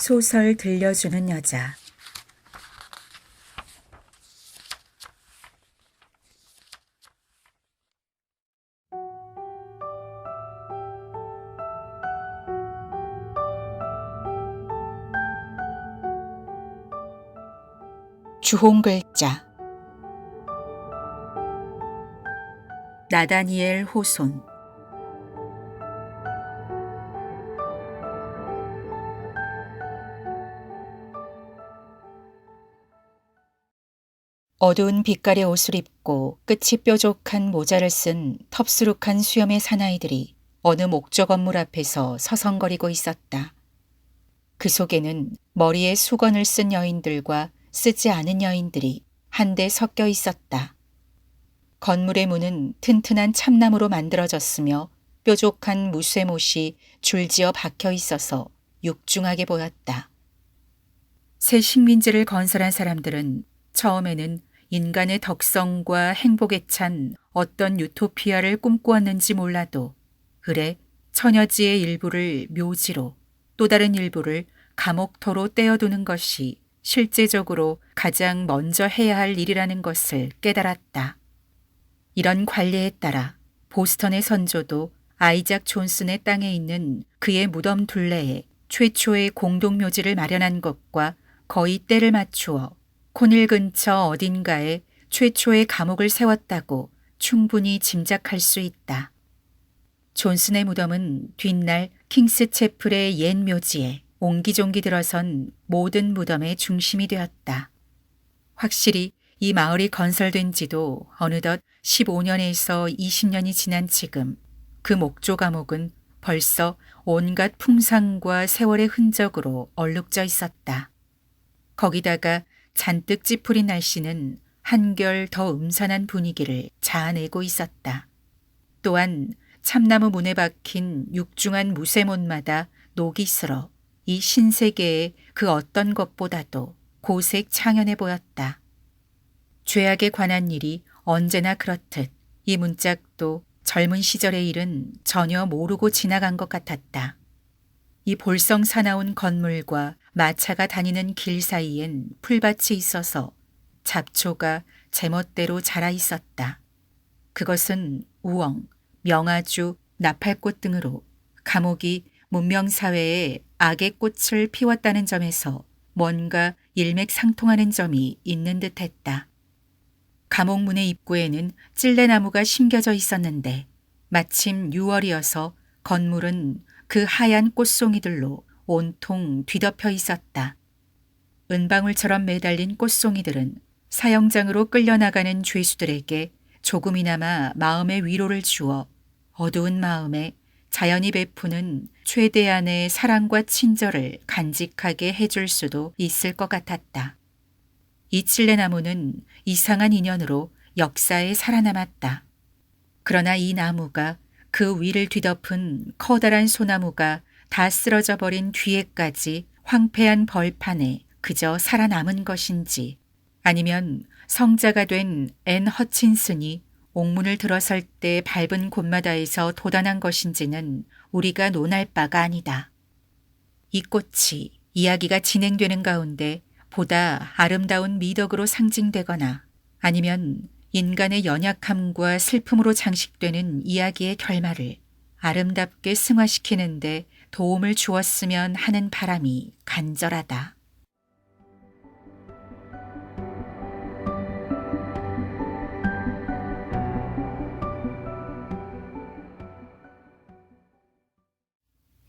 소설 들려주는 여자. 주홍 글자. 나다니엘 호손. 어두운 빛깔의 옷을 입고 끝이 뾰족한 모자를 쓴 텁수룩한 수염의 사나이들이 어느 목조 건물 앞에서 서성거리고 있었다. 그 속에는 머리에 수건을 쓴 여인들과 쓰지 않은 여인들이 한데 섞여 있었다. 건물의 문은 튼튼한 참나무로 만들어졌으며 뾰족한 무쇠못이 줄지어 박혀 있어서 육중하게 보였다. 새 식민지를 건설한 사람들은 처음에는 인간의 덕성과 행복에 찬 어떤 유토피아를 꿈꾸었는지 몰라도 을에 처녀지의 일부를 묘지로 또 다른 일부를 감옥터로 떼어두는 것이 실제적으로 가장 먼저 해야 할 일이라는 것을 깨달았다. 이런 관례에 따라 보스턴의 선조도 아이작 존슨의 땅에 있는 그의 무덤 둘레에 최초의 공동묘지를 마련한 것과 거의 때를 맞추어 코닐 근처 어딘가에 최초의 감옥을 세웠다고 충분히 짐작할 수 있다. 존슨의 무덤은 뒷날 킹스채플의 옛 묘지에 옹기종기 들어선 모든 무덤의 중심이 되었다. 확실히 이 마을이 건설된 지도 어느덧 15년에서 20년이 지난 지금 그 목조 감옥은 벌써 온갖 풍상과 세월의 흔적으로 얼룩져 있었다. 거기다가 잔뜩 찌푸린 날씨는 한결 더 음산한 분위기를 자아내고 있었다. 또한 참나무 문에 박힌 육중한 무쇠못마다 녹이 슬어 이 신세계의 그 어떤 것보다도 고색 창연해 보였다. 죄악에 관한 일이 언제나 그렇듯 이 문짝도 젊은 시절의 일은 전혀 모르고 지나간 것 같았다. 이 볼성 사나운 건물과 마차가 다니는 길 사이엔 풀밭이 있어서 잡초가 제멋대로 자라 있었다. 그것은 우엉, 명아주, 나팔꽃 등으로 감옥이 문명사회에 악의 꽃을 피웠다는 점에서 뭔가 일맥상통하는 점이 있는 듯했다. 감옥 문의 입구에는 찔레나무가 심겨져 있었는데 마침 6월이어서 건물은 그 하얀 꽃송이들로 온통 뒤덮여 있었다. 은방울처럼 매달린 꽃송이들은 사형장으로 끌려나가는 죄수들에게 조금이나마 마음의 위로를 주어 어두운 마음에 자연이 베푸는 최대한의 사랑과 친절을 간직하게 해줄 수도 있을 것 같았다. 이 찔레나무는 이상한 인연으로 역사에 살아남았다. 그러나 이 나무가 그 위를 뒤덮은 커다란 소나무가 다 쓰러져 버린 뒤에까지 황폐한 벌판에 그저 살아남은 것인지 아니면 성자가 된 앤 허친슨이 옥문을 들어설 때 밟은 곳마다에서 돋아난 것인지는 우리가 논할 바가 아니다. 이 꽃이 이야기가 진행되는 가운데 보다 아름다운 미덕으로 상징되거나 아니면 인간의 연약함과 슬픔으로 장식되는 이야기의 결말을 아름답게 승화시키는데 도움을 주었으면 하는 바람이 간절하다.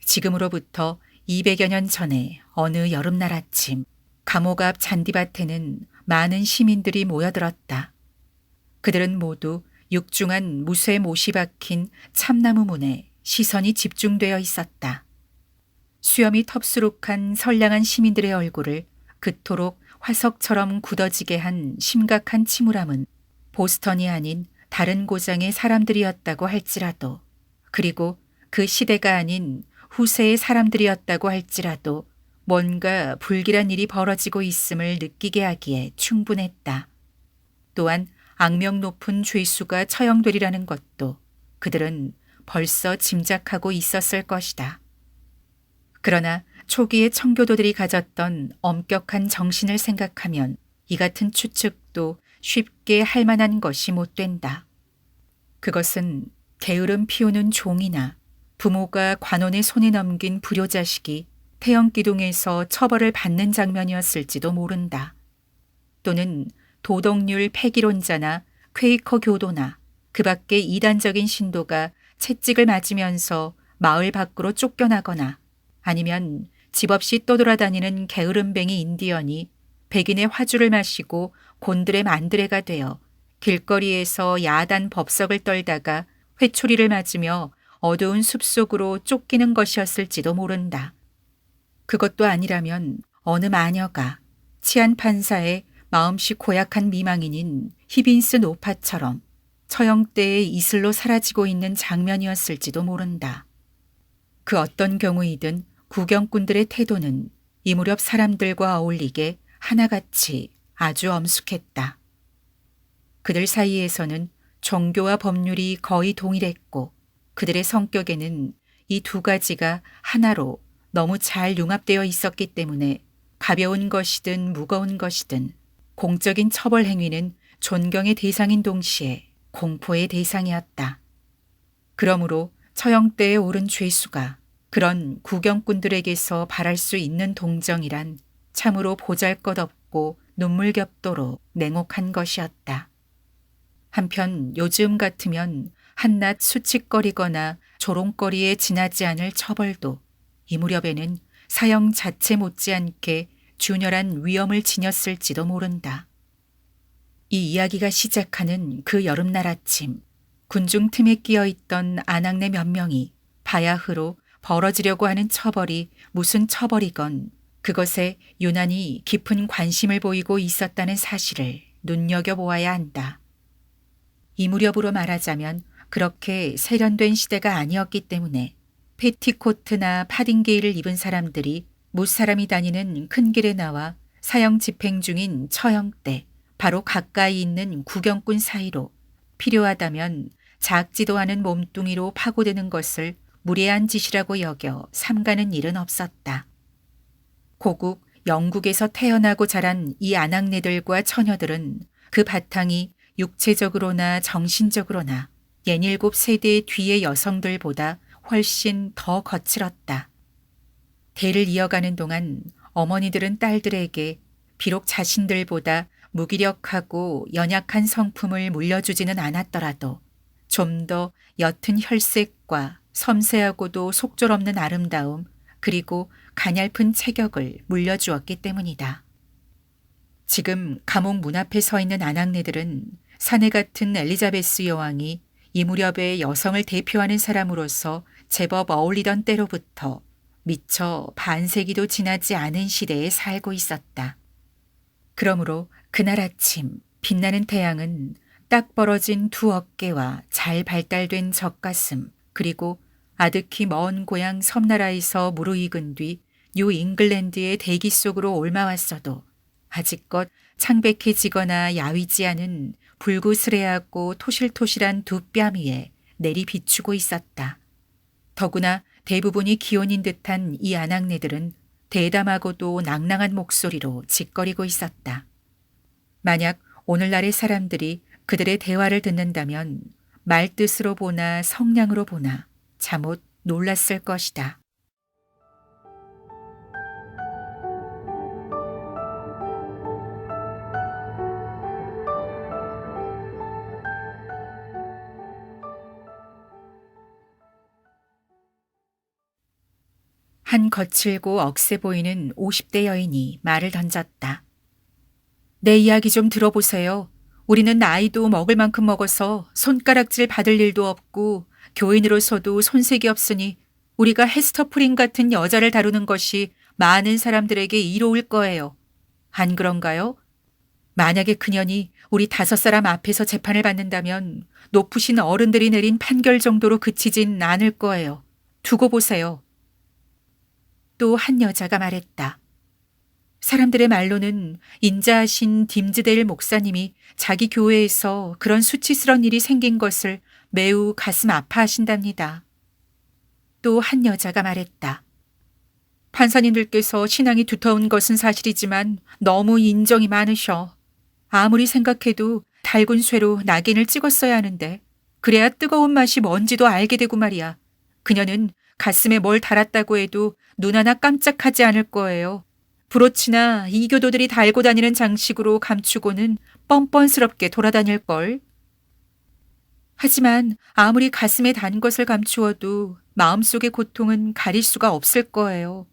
지금으로부터 200여 년 전에 어느 여름날 아침 감옥 앞 잔디밭에는 많은 시민들이 모여들었다. 그들은 모두 육중한 무쇠 못이 박힌 참나무 문에 시선이 집중되어 있었다. 수염이 텁수룩한 선량한 시민들의 얼굴을 그토록 화석처럼 굳어지게 한 심각한 침울함은 보스턴이 아닌 다른 고장의 사람들이었다고 할지라도 그리고 그 시대가 아닌 후세의 사람들이었다고 할지라도 뭔가 불길한 일이 벌어지고 있음을 느끼게 하기에 충분했다. 또한 악명 높은 죄수가 처형되리라는 것도 그들은 벌써 짐작하고 있었을 것이다. 그러나 초기의 청교도들이 가졌던 엄격한 정신을 생각하면 이 같은 추측도 쉽게 할 만한 것이 못 된다. 그것은 게으름 피우는 종이나 부모가 관원의 손에 넘긴 불효자식이 태형기둥에서 처벌을 받는 장면이었을지도 모른다. 또는 도덕률 폐기론자나 퀘이커 교도나 그 밖의 이단적인 신도가 채찍을 맞으면서 마을 밖으로 쫓겨나거나 아니면 집 없이 떠돌아다니는 게으름뱅이 인디언이 백인의 화주를 마시고 곤드레 만드레가 되어 길거리에서 야단 법석을 떨다가 회초리를 맞으며 어두운 숲속으로 쫓기는 것이었을지도 모른다. 그것도 아니라면 어느 마녀가 치안 판사의 마음씨 고약한 미망인인 히빈스 노파처럼 처형대의 이슬로 사라지고 있는 장면이었을지도 모른다. 그 어떤 경우이든 구경꾼들의 태도는 이 무렵 사람들과 어울리게 하나같이 아주 엄숙했다. 그들 사이에서는 종교와 법률이 거의 동일했고 그들의 성격에는 이 두 가지가 하나로 너무 잘 융합되어 있었기 때문에 가벼운 것이든 무거운 것이든 공적인 처벌 행위는 존경의 대상인 동시에 공포의 대상이었다. 그러므로 처형대에 오른 죄수가 그런 구경꾼들에게서 바랄 수 있는 동정이란 참으로 보잘것없고 눈물겹도록 냉혹한 것이었다. 한편 요즘 같으면 한낱 수칙거리거나 조롱거리에 지나지 않을 처벌도 이 무렵에는 사형 자체 못지않게 균열한 위험을 지녔을지도 모른다. 이 이야기가 시작하는 그 여름날 아침, 군중 틈에 끼어있던 아낙네 몇 명이 바야흐로 벌어지려고 하는 처벌이 무슨 처벌이건 그것에 유난히 깊은 관심을 보이고 있었다는 사실을 눈여겨보아야 한다. 이 무렵으로 말하자면 그렇게 세련된 시대가 아니었기 때문에 패티코트나 파딩게일을 입은 사람들이 무사람이 다니는 큰 길에 나와 사형 집행 중인 처형대 바로 가까이 있는 구경꾼 사이로 필요하다면 작지도 않은 몸뚱이로 파고드는 것을 무례한 짓이라고 여겨 삼가는 일은 없었다. 고국 영국에서 태어나고 자란 이 아낙네들과 처녀들은 그 바탕이 육체적으로나 정신적으로나 67세대 뒤의 여성들보다 훨씬 더 거칠었다. 대를 이어가는 동안 어머니들은 딸들에게 비록 자신들보다 무기력하고 연약한 성품을 물려주지는 않았더라도 좀 더 옅은 혈색과 섬세하고도 속절없는 아름다움 그리고 가냘픈 체격을 물려주었기 때문이다. 지금 감옥 문 앞에 서 있는 아낙네들은 사내 같은 엘리자베스 여왕이 이 무렵의 여성을 대표하는 사람으로서 제법 어울리던 때로부터 미처 반세기도 지나지 않은 시대에 살고 있었다. 그러므로 그날 아침 빛나는 태양은 딱 벌어진 두 어깨와 잘 발달된 젖가슴 그리고 아득히 먼 고향 섬나라에서 무르익은 뒤 뉴 잉글랜드의 대기 속으로 옮아왔어도 아직껏 창백해지거나 야위지 않은 불구스레하고 토실토실한 두 뺨 위에 내리 비추고 있었다. 더구나 대부분이 기혼인 듯한 이 아낙네들은 대담하고도 낭낭한 목소리로 짓거리고 있었다. 만약 오늘날의 사람들이 그들의 대화를 듣는다면 말뜻으로 보나 성량으로 보나 잠옷 놀랐을 것이다. 한 거칠고 억세 보이는 50대 여인이 말을 던졌다. 내 이야기 좀 들어보세요. 우리는 나이도 먹을 만큼 먹어서 손가락질 받을 일도 없고 교인으로서도 손색이 없으니 우리가 헤스터 프린 같은 여자를 다루는 것이 많은 사람들에게 이로울 거예요. 안 그런가요? 만약에 그년이 우리 5사람 앞에서 재판을 받는다면 높으신 어른들이 내린 판결 정도로 그치진 않을 거예요. 두고 보세요. 또 한 여자가 말했다. 사람들의 말로는 인자하신 딤즈데일 목사님이 자기 교회에서 그런 수치스러운 일이 생긴 것을 매우 가슴 아파하신답니다. 또 한 여자가 말했다. 판사님들께서 신앙이 두터운 것은 사실이지만 너무 인정이 많으셔. 아무리 생각해도 달군 쇠로 낙인을 찍었어야 하는데 그래야 뜨거운 맛이 뭔지도 알게 되고 말이야. 그녀는 가슴에 뭘 달았다고 해도 눈 하나 깜짝하지 않을 거예요. 브로치나 이교도들이 달고 다니는 장식으로 감추고는 뻔뻔스럽게 돌아다닐걸. 하지만 아무리 가슴에 단 것을 감추어도 마음속의 고통은 가릴 수가 없을 거예요.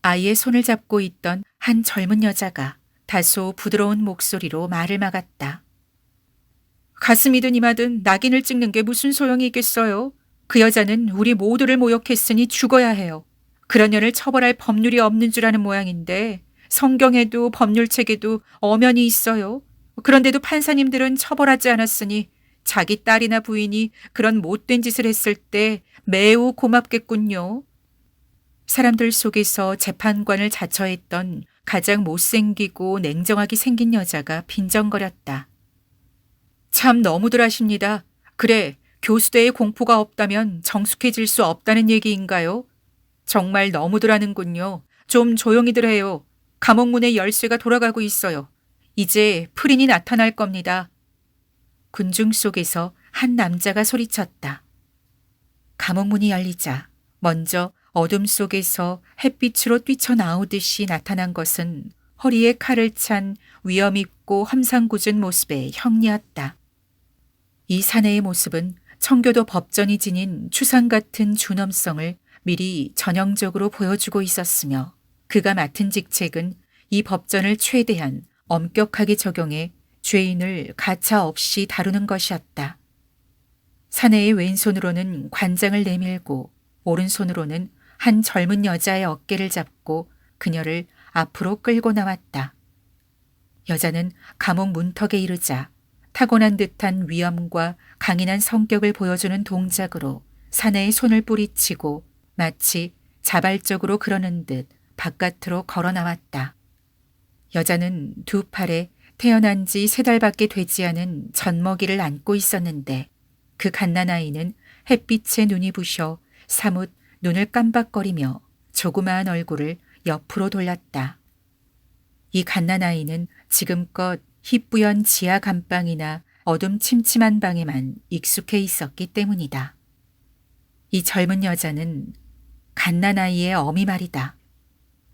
아이의 손을 잡고 있던 한 젊은 여자가 다소 부드러운 목소리로 말을 막았다. 가슴이든 이마든 낙인을 찍는 게 무슨 소용이 있겠어요? 그 여자는 우리 모두를 모욕했으니 죽어야 해요. 그런 년을 처벌할 법률이 없는 줄 아는 모양인데 성경에도 법률책에도 엄연히 있어요. 그런데도 판사님들은 처벌하지 않았으니 자기 딸이나 부인이 그런 못된 짓을 했을 때 매우 고맙겠군요. 사람들 속에서 재판관을 자처했던 가장 못생기고 냉정하게 생긴 여자가 빈정거렸다. 참 너무들 하십니다. 그래, 교수대에 공포가 없다면 정숙해질 수 없다는 얘기인가요? 정말 너무들 하는군요. 좀 조용히들 해요. 감옥문의 열쇠가 돌아가고 있어요. 이제 풀인이 나타날 겁니다. 군중 속에서 한 남자가 소리쳤다. 감옥문이 열리자 먼저 어둠 속에서 햇빛으로 뛰쳐나오듯이 나타난 것은 허리에 칼을 찬 위엄있고 험상궂은 모습의 형리였다. 이 사내의 모습은 청교도 법전이 지닌 추상 같은 준엄성을 미리 전형적으로 보여주고 있었으며 그가 맡은 직책은 이 법전을 최대한 엄격하게 적용해 죄인을 가차 없이 다루는 것이었다. 사내의 왼손으로는 관장을 내밀고 오른손으로는 한 젊은 여자의 어깨를 잡고 그녀를 앞으로 끌고 나왔다. 여자는 감옥 문턱에 이르자 타고난 듯한 위엄과 강인한 성격을 보여주는 동작으로 사내의 손을 뿌리치고 마치 자발적으로 그러는 듯 바깥으로 걸어 나왔다. 여자는 두 팔에 태어난 지 3달밖에 되지 않은 젖먹이를 안고 있었는데 그 갓난아이는 햇빛에 눈이 부셔 사뭇 눈을 깜박거리며 조그마한 얼굴을 옆으로 돌렸다. 이 갓난아이는 지금껏 희뿌연 지하 감방이나 어둠 침침한 방에만 익숙해 있었기 때문이다. 이 젊은 여자는 갓난아이의 어미 말이다.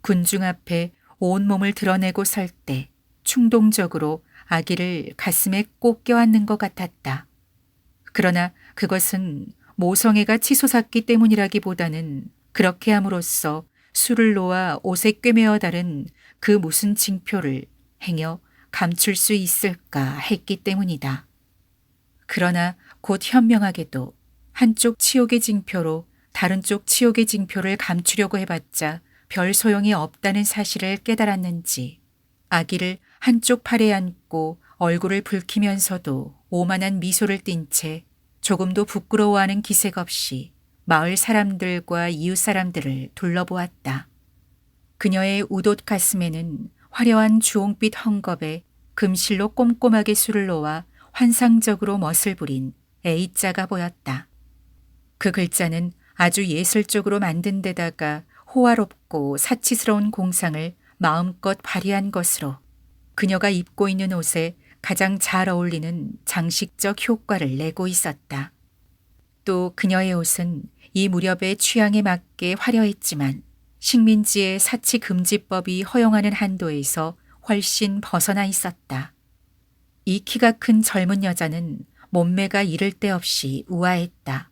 군중 앞에 온몸을 드러내고 설 때 충동적으로 아기를 가슴에 꼭 껴안는 것 같았다. 그러나 그것은 모성애가 치솟았기 때문이라기보다는 그렇게 함으로써 술을 놓아 옷에 꿰매어 다른 그 무슨 징표를 행여 감출 수 있을까 했기 때문이다. 그러나 곧 현명하게도 한쪽 치욕의 징표로 다른 쪽 치욕의 징표를 감추려고 해봤자 별 소용이 없다는 사실을 깨달았는지 아기를 한쪽 팔에 안고 얼굴을 붉히면서도 오만한 미소를 띤 채 조금도 부끄러워하는 기색 없이 마을 사람들과 이웃 사람들을 둘러보았다. 그녀의 우돛 가슴에는 화려한 주홍빛 헝겊에 금실로 꼼꼼하게 술을 놓아 환상적으로 멋을 부린 A자가 보였다. 그 글자는 아주 예술적으로 만든 데다가 호화롭고 사치스러운 공상을 마음껏 발휘한 것으로 그녀가 입고 있는 옷에 가장 잘 어울리는 장식적 효과를 내고 있었다. 또 그녀의 옷은 이 무렵의 취향에 맞게 화려했지만 식민지의 사치 금지법이 허용하는 한도에서 훨씬 벗어나 있었다. 이 키가 큰 젊은 여자는 몸매가 이를 데 없이 우아했다.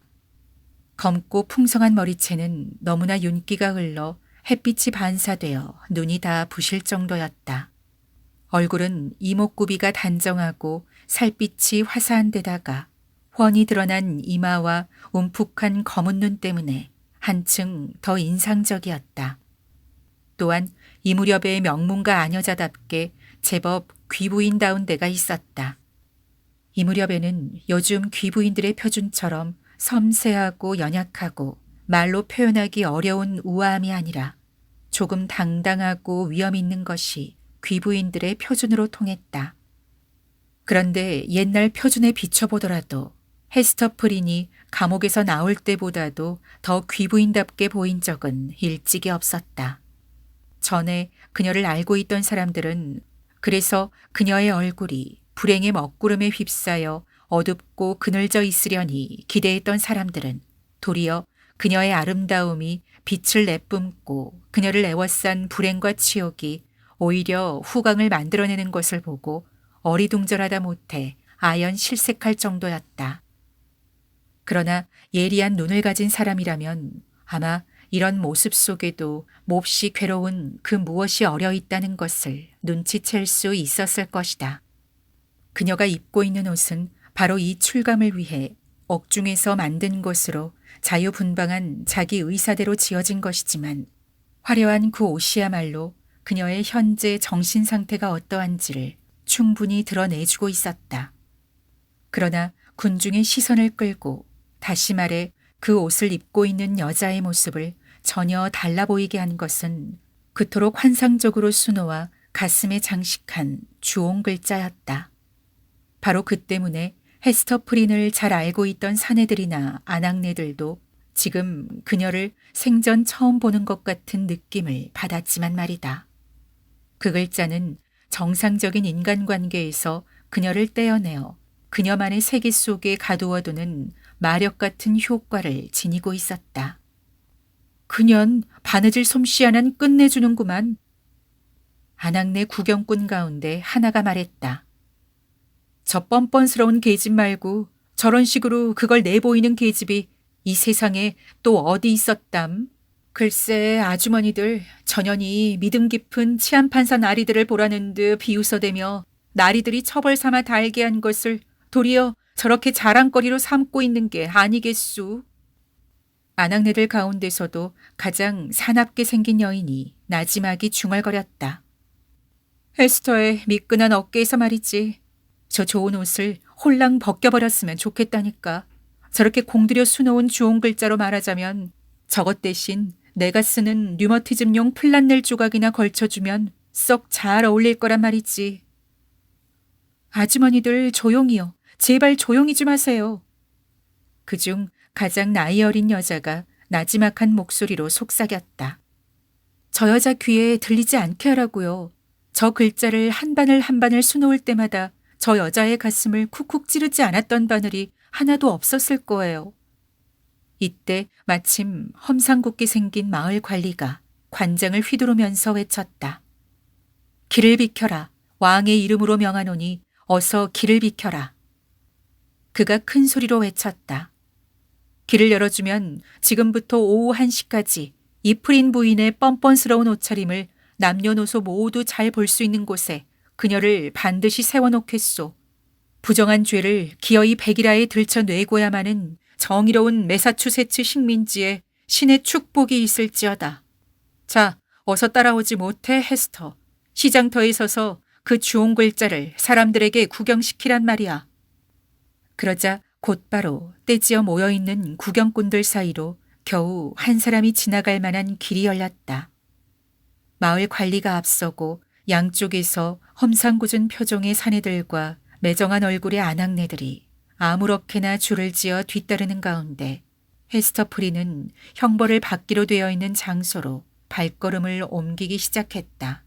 검고 풍성한 머리채는 너무나 윤기가 흘러 햇빛이 반사되어 눈이 다 부실 정도였다. 얼굴은 이목구비가 단정하고 살빛이 화사한 데다가 훤히 드러난 이마와 움푹한 검은 눈 때문에 한층 더 인상적이었다. 또한 이 무렵의 명문가 아녀자답게 제법 귀부인다운 데가 있었다. 이 무렵에는 요즘 귀부인들의 표준처럼 섬세하고 연약하고 말로 표현하기 어려운 우아함이 아니라 조금 당당하고 위엄 있는 것이 귀부인들의 표준으로 통했다. 그런데 옛날 표준에 비춰보더라도 헤스터 프린이 감옥에서 나올 때보다도 더 귀부인답게 보인 적은 일찍이 없었다. 전에 그녀를 알고 있던 사람들은 그래서 그녀의 얼굴이 불행의 먹구름에 휩싸여 어둡고 그늘져 있으려니 기대했던 사람들은 도리어 그녀의 아름다움이 빛을 내뿜고 그녀를 애워싼 불행과 치욕이 오히려 후광을 만들어내는 것을 보고 어리둥절하다 못해 아연 실색할 정도였다. 그러나 예리한 눈을 가진 사람이라면 아마 이런 모습 속에도 몹시 괴로운 그 무엇이 어려 있다는 것을 눈치챌 수 있었을 것이다. 그녀가 입고 있는 옷은 바로 이 출감을 위해 옥중에서 만든 것으로 자유분방한 자기 의사대로 지어진 것이지만 화려한 그 옷이야말로 그녀의 현재 정신 상태가 어떠한지를 충분히 드러내주고 있었다. 그러나 군중의 시선을 끌고 다시 말해 그 옷을 입고 있는 여자의 모습을 전혀 달라 보이게 한 것은 그토록 환상적으로 수놓아 가슴에 장식한 주홍 글자였다. 바로 그 때문에 헤스터 프린을 잘 알고 있던 사내들이나 아낙네들도 지금 그녀를 생전 처음 보는 것 같은 느낌을 받았지만 말이다. 그 글자는 정상적인 인간관계에서 그녀를 떼어내어 그녀만의 세계 속에 가두어두는 마력 같은 효과를 지니고 있었다. 그년 바느질 솜씨 하나는 끝내주는구만. 아낙네 구경꾼 가운데 하나가 말했다. 저 뻔뻔스러운 계집 말고 저런 식으로 그걸 내보이는 계집이 이 세상에 또 어디 있었담? 글쎄 아주머니들 전연히 믿음 깊은 치안판사 나리들을 보라는 듯 비웃어대며 나리들이 처벌 삼아 달게 한 것을 도리어 저렇게 자랑거리로 삼고 있는 게 아니겠수? 아낙네들 가운데서도 가장 사납게 생긴 여인이 나지막이 중얼거렸다. 헤스터의 미끈한 어깨에서 말이지. 저 좋은 옷을 홀랑 벗겨버렸으면 좋겠다니까. 저렇게 공들여 수놓은 주홍 글자로 말하자면 저것 대신 내가 쓰는 류머티즘용 플란넬 조각이나 걸쳐주면 썩 잘 어울릴 거란 말이지. 아주머니들 조용히요. 제발 조용히 좀 하세요. 그중 가장 나이 어린 여자가 나지막한 목소리로 속삭였다. 저 여자 귀에 들리지 않게 하라고요. 저 글자를 한 바늘 한 바늘 수놓을 때마다 저 여자의 가슴을 쿡쿡 찌르지 않았던 바늘이 하나도 없었을 거예요. 이때 마침 험상궂게 생긴 마을 관리가 관장을 휘두르면서 외쳤다. 길을 비켜라. 왕의 이름으로 명하노니 어서 길을 비켜라. 그가 큰 소리로 외쳤다. 길을 열어주면 지금부터 오후 1시까지 이프린 부인의 뻔뻔스러운 옷차림을 남녀노소 모두 잘 볼 수 있는 곳에 그녀를 반드시 세워놓겠소. 부정한 죄를 기어이 백일하에 들춰내고야마는 정의로운 매사추세츠 식민지에 신의 축복이 있을지어다. 자, 어서 따라오지 못해 헤스터. 시장터에 서서 그 주홍 글자를 사람들에게 구경시키란 말이야. 그러자 곧바로 떼지어 모여있는 구경꾼들 사이로 겨우 한 사람이 지나갈 만한 길이 열렸다. 마을 관리가 앞서고 양쪽에서 험상궂은 표정의 사내들과 매정한 얼굴의 아낙네들이 아무렇게나 줄을 지어 뒤따르는 가운데 헤스터 프린은 형벌을 받기로 되어 있는 장소로 발걸음을 옮기기 시작했다.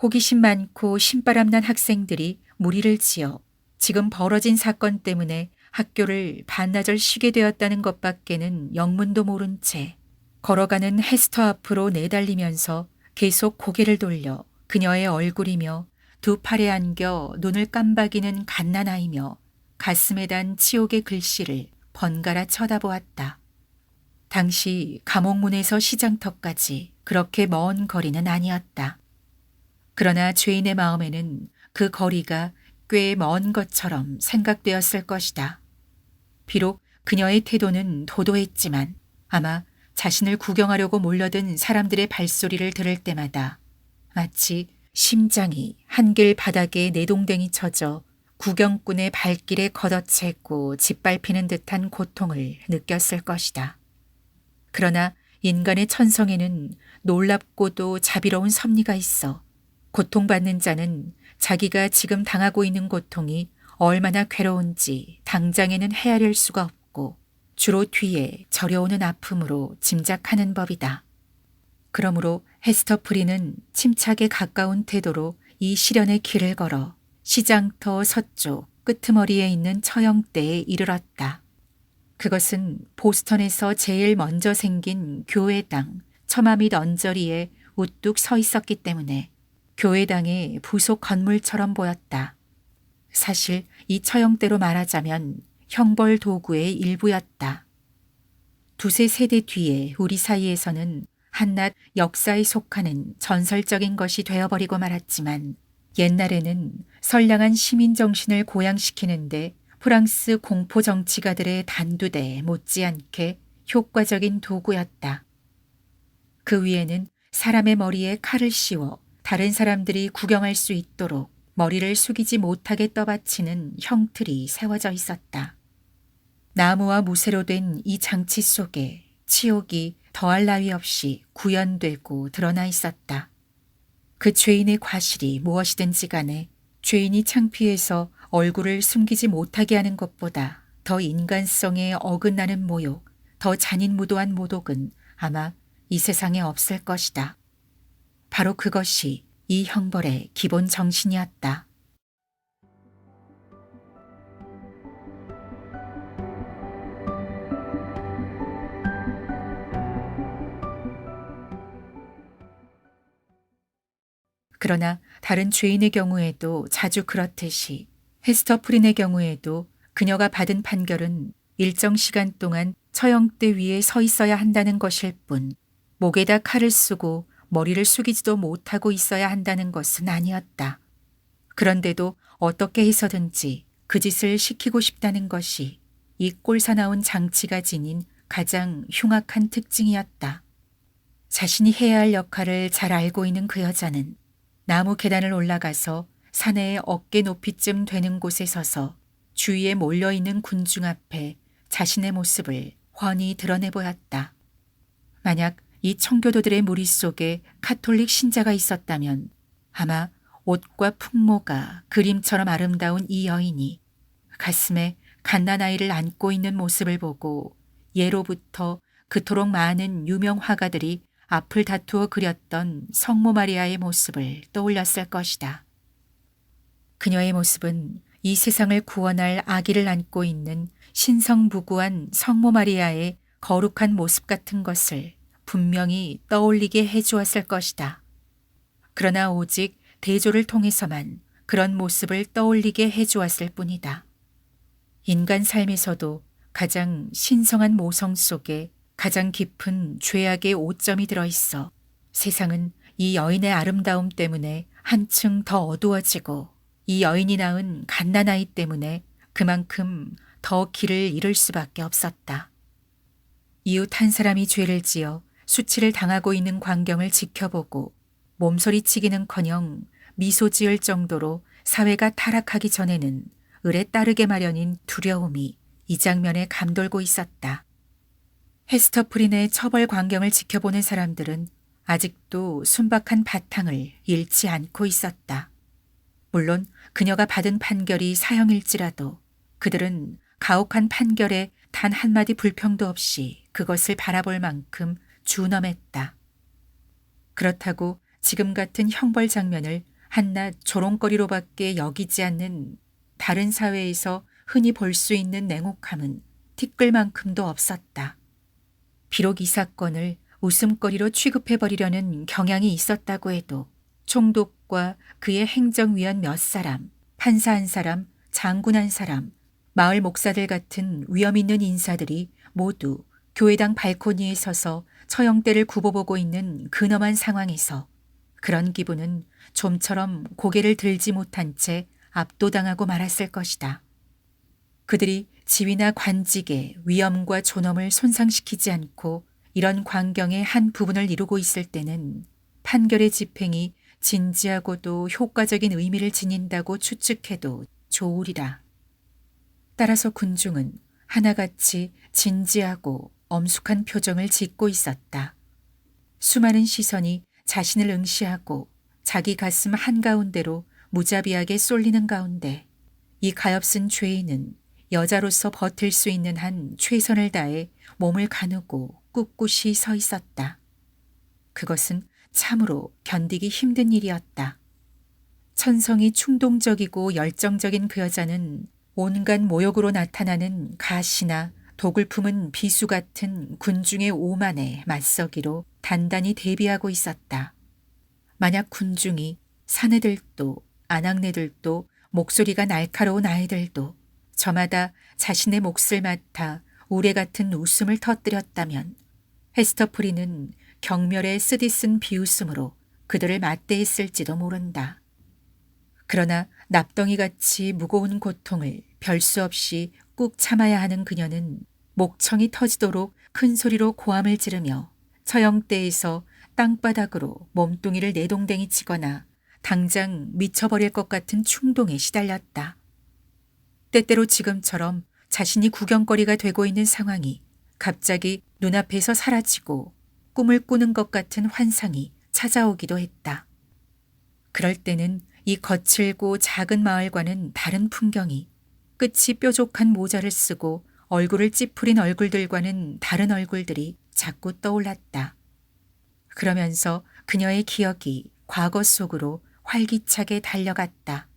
호기심 많고 신바람난 학생들이 무리를 지어 지금 벌어진 사건 때문에 학교를 반나절 쉬게 되었다는 것밖에는 영문도 모른 채 걸어가는 헤스터 앞으로 내달리면서 계속 고개를 돌려 그녀의 얼굴이며 두 팔에 안겨 눈을 깜박이는 갓난아이며 가슴에 단 치욕의 글씨를 번갈아 쳐다보았다. 당시 감옥문에서 시장터까지 그렇게 먼 거리는 아니었다. 그러나 죄인의 마음에는 그 거리가 꽤 먼 것처럼 생각되었을 것이다. 비록 그녀의 태도는 도도했지만 아마 자신을 구경하려고 몰려든 사람들의 발소리를 들을 때마다 마치 심장이 한길 바닥에 내동댕이 쳐져 구경꾼의 발길에 걷어채고 짓밟히는 듯한 고통을 느꼈을 것이다. 그러나 인간의 천성에는 놀랍고도 자비로운 섭리가 있어 고통받는 자는 자기가 지금 당하고 있는 고통이 얼마나 괴로운지 당장에는 헤아릴 수가 없고 주로 뒤에 저려오는 아픔으로 짐작하는 법이다. 그러므로 헤스터 프리는 침착에 가까운 태도로 이 시련의 길을 걸어 시장터 서쪽 끄트머리에 있는 처형대에 이르렀다. 그것은 보스턴에서 제일 먼저 생긴 교회당 처마 및 언저리에 우뚝 서 있었기 때문에 교회당의 부속 건물처럼 보였다. 사실 이 처형대로 말하자면 형벌 도구의 일부였다. 두세 세대 뒤에 우리 사이에서는 한낱 역사에 속하는 전설적인 것이 되어버리고 말았지만 옛날에는 선량한 시민 정신을 고양시키는데 프랑스 공포 정치가들의 단두대 못지않게 효과적인 도구였다. 그 위에는 사람의 머리에 칼을 씌워 다른 사람들이 구경할 수 있도록 머리를 숙이지 못하게 떠받치는 형틀이 세워져 있었다. 나무와 무쇠로 된 이 장치 속에 치욕이 더할 나위 없이 구현되고 드러나 있었다. 그 죄인의 과실이 무엇이든지 간에 죄인이 창피해서 얼굴을 숨기지 못하게 하는 것보다 더 인간성에 어긋나는 모욕, 더 잔인무도한 모독은 아마 이 세상에 없을 것이다. 바로 그것이 이 형벌의 기본 정신이었다. 그러나 다른 죄인의 경우에도 자주 그렇듯이 헤스터 프린의 경우에도 그녀가 받은 판결은 일정 시간 동안 처형대 위에 서 있어야 한다는 것일 뿐 목에다 칼을 쓰고 머리를 숙이지도 못하고 있어야 한다는 것은 아니었다. 그런데도 어떻게 해서든지 그 짓을 시키고 싶다는 것이 이 꼴사나운 장치가 지닌 가장 흉악한 특징이었다. 자신이 해야 할 역할을 잘 알고 있는 그 여자는 나무 계단을 올라가서 사내의 어깨 높이쯤 되는 곳에 서서 주위에 몰려있는 군중 앞에 자신의 모습을 훤히 드러내 보였다. 만약 이 청교도들의 무리 속에 카톨릭 신자가 있었다면 아마 옷과 풍모가 그림처럼 아름다운 이 여인이 가슴에 갓난아이를 안고 있는 모습을 보고 예로부터 그토록 많은 유명 화가들이 앞을 다투어 그렸던 성모 마리아의 모습을 떠올렸을 것이다. 그녀의 모습은 이 세상을 구원할 아기를 안고 있는 신성무구한 성모 마리아의 거룩한 모습 같은 것을 분명히 떠올리게 해주었을 것이다. 그러나 오직 대조를 통해서만 그런 모습을 떠올리게 해주었을 뿐이다. 인간 삶에서도 가장 신성한 모성 속에 가장 깊은 죄악의 오점이 들어있어 세상은 이 여인의 아름다움 때문에 한층 더 어두워지고 이 여인이 낳은 갓난아이 때문에 그만큼 더 길을 잃을 수밖에 없었다. 이웃 한 사람이 죄를 지어 수치를 당하고 있는 광경을 지켜보고 몸소리치기는커녕 미소 지을 정도로 사회가 타락하기 전에는 을에 따르게 마련인 두려움이 이 장면에 감돌고 있었다. 헤스터 프린의 처벌 광경을 지켜보는 사람들은 아직도 순박한 바탕을 잃지 않고 있었다. 물론 그녀가 받은 판결이 사형일지라도 그들은 가혹한 판결에 단 한마디 불평도 없이 그것을 바라볼 만큼 준엄했다. 그렇다고 지금 같은 형벌 장면을 한낱 조롱거리로밖에 여기지 않는 다른 사회에서 흔히 볼 수 있는 냉혹함은 티끌만큼도 없었다. 비록 이 사건을 웃음거리로 취급해버리려는 경향이 있었다고 해도 총독과 그의 행정위원 몇 사람, 판사 한 사람, 장군 한 사람, 마을 목사들 같은 위험 있는 인사들이 모두 교회당 발코니에 서서 처형대를 굽어보고 있는 근엄한 상황에서 그런 기분은 좀처럼 고개를 들지 못한 채 압도당하고 말았을 것이다. 그들이 지위나 관직의 위엄과 존엄을 손상시키지 않고 이런 광경의 한 부분을 이루고 있을 때는 판결의 집행이 진지하고도 효과적인 의미를 지닌다고 추측해도 좋으리라. 따라서 군중은 하나같이 진지하고 엄숙한 표정을 짓고 있었다. 수많은 시선이 자신을 응시하고 자기 가슴 한가운데로 무자비하게 쏠리는 가운데 이 가엾은 죄인은 여자로서 버틸 수 있는 한 최선을 다해 몸을 가누고 꿋꿋이 서 있었다. 그것은 참으로 견디기 힘든 일이었다. 천성이 충동적이고 열정적인 그 여자는 온갖 모욕으로 나타나는 가시나 독을 품은 비수 같은 군중의 오만에 맞서기로 단단히 대비하고 있었다. 만약 군중이 사내들도 아낙네들도 목소리가 날카로운 아이들도 저마다 자신의 몫을 맡아 우레 같은 웃음을 터뜨렸다면 헤스터프리는 경멸의 쓰디쓴 비웃음으로 그들을 맞대했을지도 모른다. 그러나 납덩이같이 무거운 고통을 별 수 없이 꾹 참아야 하는 그녀는 목청이 터지도록 큰 소리로 고함을 지르며 처형대에서 땅바닥으로 몸뚱이를 내동댕이 치거나 당장 미쳐버릴 것 같은 충동에 시달렸다. 때때로 지금처럼 자신이 구경거리가 되고 있는 상황이 갑자기 눈앞에서 사라지고 꿈을 꾸는 것 같은 환상이 찾아오기도 했다. 그럴 때는 이 거칠고 작은 마을과는 다른 풍경이 끝이 뾰족한 모자를 쓰고 얼굴을 찌푸린 얼굴들과는 다른 얼굴들이 자꾸 떠올랐다. 그러면서 그녀의 기억이 과거 속으로 활기차게 달려갔다.